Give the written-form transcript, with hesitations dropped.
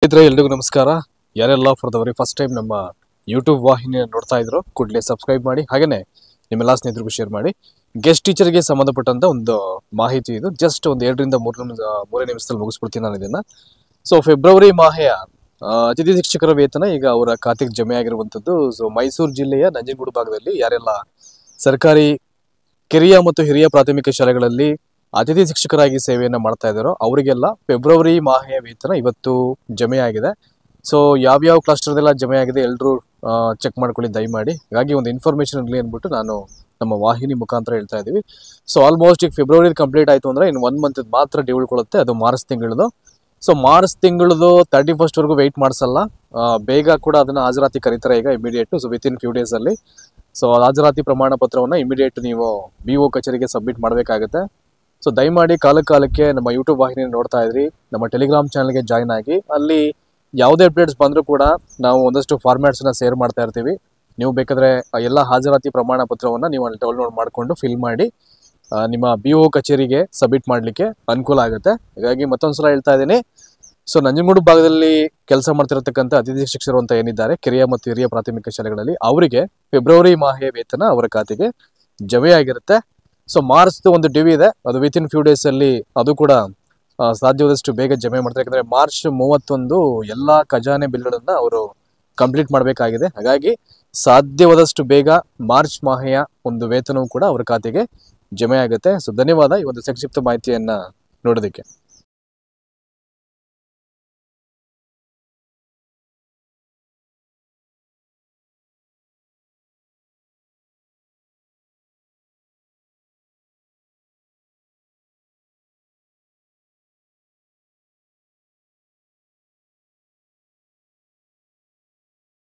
ಎಲ್ರಿಗೂ ನಮಸ್ಕಾರ. ಯಾರೆಲ್ಲ for the very first time ನಮ್ಮ ಯೂಟ್ಯೂಬ್ ವಾಹಿನಿ ನೋಡ್ತಾ ಇದ್ರು ಕೂಡಲೇ ಸಬ್ಸ್ಕ್ರೈಬ್ ಮಾಡಿ, ಹಾಗೇನೆ ನಿಮ್ಮೆಲ್ಲ ಸ್ನೇಹಿತರಿಗೂ ಶೇರ್ ಮಾಡಿ. ಗೆಸ್ಟ್ ಟೀಚರ್ಗೆ ಸಂಬಂಧಪಟ್ಟಂತ ಒಂದು ಮಾಹಿತಿ ಇದು. ಜಸ್ಟ್ ಒಂದು 2 ರಿಂದ 3 ನಿಮಿಷದಲ್ಲಿ ಮುಗಿಸ್ಬಿಡ್ತೀನಿ ನಾನು ಇದನ್ನ. ಸೊ ಫೆಬ್ರವರಿ ಮಾಹೆಯ ಅತಿಥಿ ಶಿಕ್ಷಕರ ವೇತನ ಈಗ ಅವರ ಖಾತೆಗೆ ಜಮೆ ಆಗಿರುವಂತದ್ದು. ಸೊ ಮೈಸೂರು ಜಿಲ್ಲೆಯ ನಂಜನಗೂಡು ಭಾಗದಲ್ಲಿ ಯಾರೆಲ್ಲ ಸರ್ಕಾರಿ ಕಿರಿಯ ಮತ್ತು ಹಿರಿಯ ಪ್ರಾಥಮಿಕ ಶಾಲೆಗಳಲ್ಲಿ ಅತಿಥಿ ಶಿಕ್ಷಕರಾಗಿ ಸೇವೆಯನ್ನ ಮಾಡ್ತಾ ಇದ್ದಾರೋ ಅವರಿಗೆಲ್ಲ ಫೆಬ್ರವರಿ ಮಾಹೆಯ ವೇತನ ಇವತ್ತು ಜಮೆ ಆಗಿದೆ. ಸೊ ಯಾವ್ಯಾವ ಕ್ಲಸ್ಟರ್ದೆಲ್ಲ ಜಮೆ ಆಗಿದೆ ಎಲ್ಲರೂ ಚೆಕ್ ಮಾಡ್ಕೊಳ್ಳಿ ದಯಮಾಡಿ. ಹಾಗಾಗಿ ಒಂದು ಇನ್ಫಾರ್ಮೇಶನ್ ಇರಲಿ ಅಂದ್ಬಿಟ್ಟು ನಾನು ನಮ್ಮ ವಾಹಿನಿ ಮುಖಾಂತರ ಹೇಳ್ತಾ ಇದ್ದೀವಿ. ಸೊ ಆಲ್ಮೋಸ್ಟ್ ಈಗ ಫೆಬ್ರವರಿ ಕಂಪ್ಲೀಟ್ ಆಯ್ತು ಅಂದ್ರೆ ಇನ್ನು 1 ಮಂತ್ ಮಾತ್ರ ಡ್ಯೂ ಉಳ್ಕೊಳ್ಳುತ್ತೆ, ಅದು ಮಾರ್ಚ್ ತಿಂಗಳದು. ಸೊ ಮಾರ್ಚ್ ತಿಂಗಳದು 31st ವರೆಗೂ ವೆಯ್ಟ್ ಮಾಡಿಸಲ್ಲ, ಬೇಗ ಕೂಡ ಅದನ್ನ ಹಾಜರಾತಿ ಕರೀತಾರೆ ಈಗ immediate. So with in few days ಅಲ್ಲಿ ಸೊ ಹಾಜರಾತಿ ಪ್ರಮಾಣ ಪತ್ರವನ್ನ ಇಮಿಡಿಯೇಟ್ ನೀವು BO ಕಚೇರಿಗೆ ಸಬ್ಮಿಟ್ ಮಾಡಬೇಕಾಗುತ್ತೆ. ಸೊ ದಯಮಾಡಿ ಕಾಲಕ್ಕೆ ನಮ್ಮ ಯೂಟ್ಯೂಬ್ ವಾಹಿನಿ ನೋಡ್ತಾ ಇದ್ರಿ, ನಮ್ಮ ಟೆಲಿಗ್ರಾಮ್ ಚಾನಲ್ಗೆ ಜಾಯ್ನ್ ಆಗಿ. ಅಲ್ಲಿ ಯಾವುದೇ ಅಪ್ಡೇಟ್ಸ್ ಬಂದರೂ ಕೂಡ ನಾವು ಒಂದಷ್ಟು ಫಾರ್ಮ್ಯಾಟ್ಸ್ನ ಶೇರ್ ಮಾಡ್ತಾ ಇರ್ತೀವಿ. ನೀವು ಬೇಕಾದ್ರೆ ಎಲ್ಲ ಹಾಜರಾತಿ ಪ್ರಮಾಣ ಪತ್ರವನ್ನು ನೀವು ಅಲ್ಲಿ ಡೌನ್ಲೋಡ್ ಮಾಡಿಕೊಂಡು ಫಿಲ್ ಮಾಡಿ ನಿಮ್ಮ BO ಕಚೇರಿಗೆ ಸಬ್ಮಿಟ್ ಮಾಡಲಿಕ್ಕೆ ಅನುಕೂಲ ಆಗುತ್ತೆ. ಹಾಗಾಗಿ ಮತ್ತೊಂದ್ಸಲ ಹೇಳ್ತಾ ಇದ್ದೀನಿ. ಸೊ ನಂಜನಗೂಡು ಭಾಗದಲ್ಲಿ ಕೆಲಸ ಮಾಡ್ತಿರತಕ್ಕಂಥ ಅತಿಥಿ ಶಿಕ್ಷಕರು ಅಂತ ಏನಿದ್ದಾರೆ ಕಿರಿಯ ಮತ್ತು ಹಿರಿಯ ಪ್ರಾಥಮಿಕ ಶಾಲೆಗಳಲ್ಲಿ, ಅವರಿಗೆ ಫೆಬ್ರವರಿ ಮಾಹೆಯ ವೇತನ ಅವರ ಖಾತೆಗೆ ಜಮೆ ಆಗಿರುತ್ತೆ. ಸೊ ಮಾರ್ಚ್ ಒಂದು ಡ್ಯೂ ಇದೆ, ಅದು ವಿತ್ ಇನ್ ಫ್ಯೂ ಡೇಸ್ ಅಲ್ಲಿ ಅದು ಕೂಡ ಸಾಧ್ಯವಾದಷ್ಟು ಬೇಗ ಜಮೆ ಮಾಡ್ತಾರೆ. ಯಾಕಂದ್ರೆ ಮಾರ್ಚ್ 31 ಎಲ್ಲಾ ಖಜಾನೆ ಬಿಲ್ಗಳನ್ನ ಅವರು ಕಂಪ್ಲೀಟ್ ಮಾಡಬೇಕಾಗಿದೆ. ಹಾಗಾಗಿ ಸಾಧ್ಯವಾದಷ್ಟು ಬೇಗ ಮಾರ್ಚ್ ಮಾಹೆಯ ಒಂದು ವೇತನವೂ ಕೂಡ ಅವರ ಖಾತೆಗೆ ಜಮೆ ಆಗುತ್ತೆ. ಸೊ ಧನ್ಯವಾದ ಈ ಒಂದು ಸಂಕ್ಷಿಪ್ತ ಮಾಹಿತಿಯನ್ನ ನೋಡೋದಕ್ಕೆ.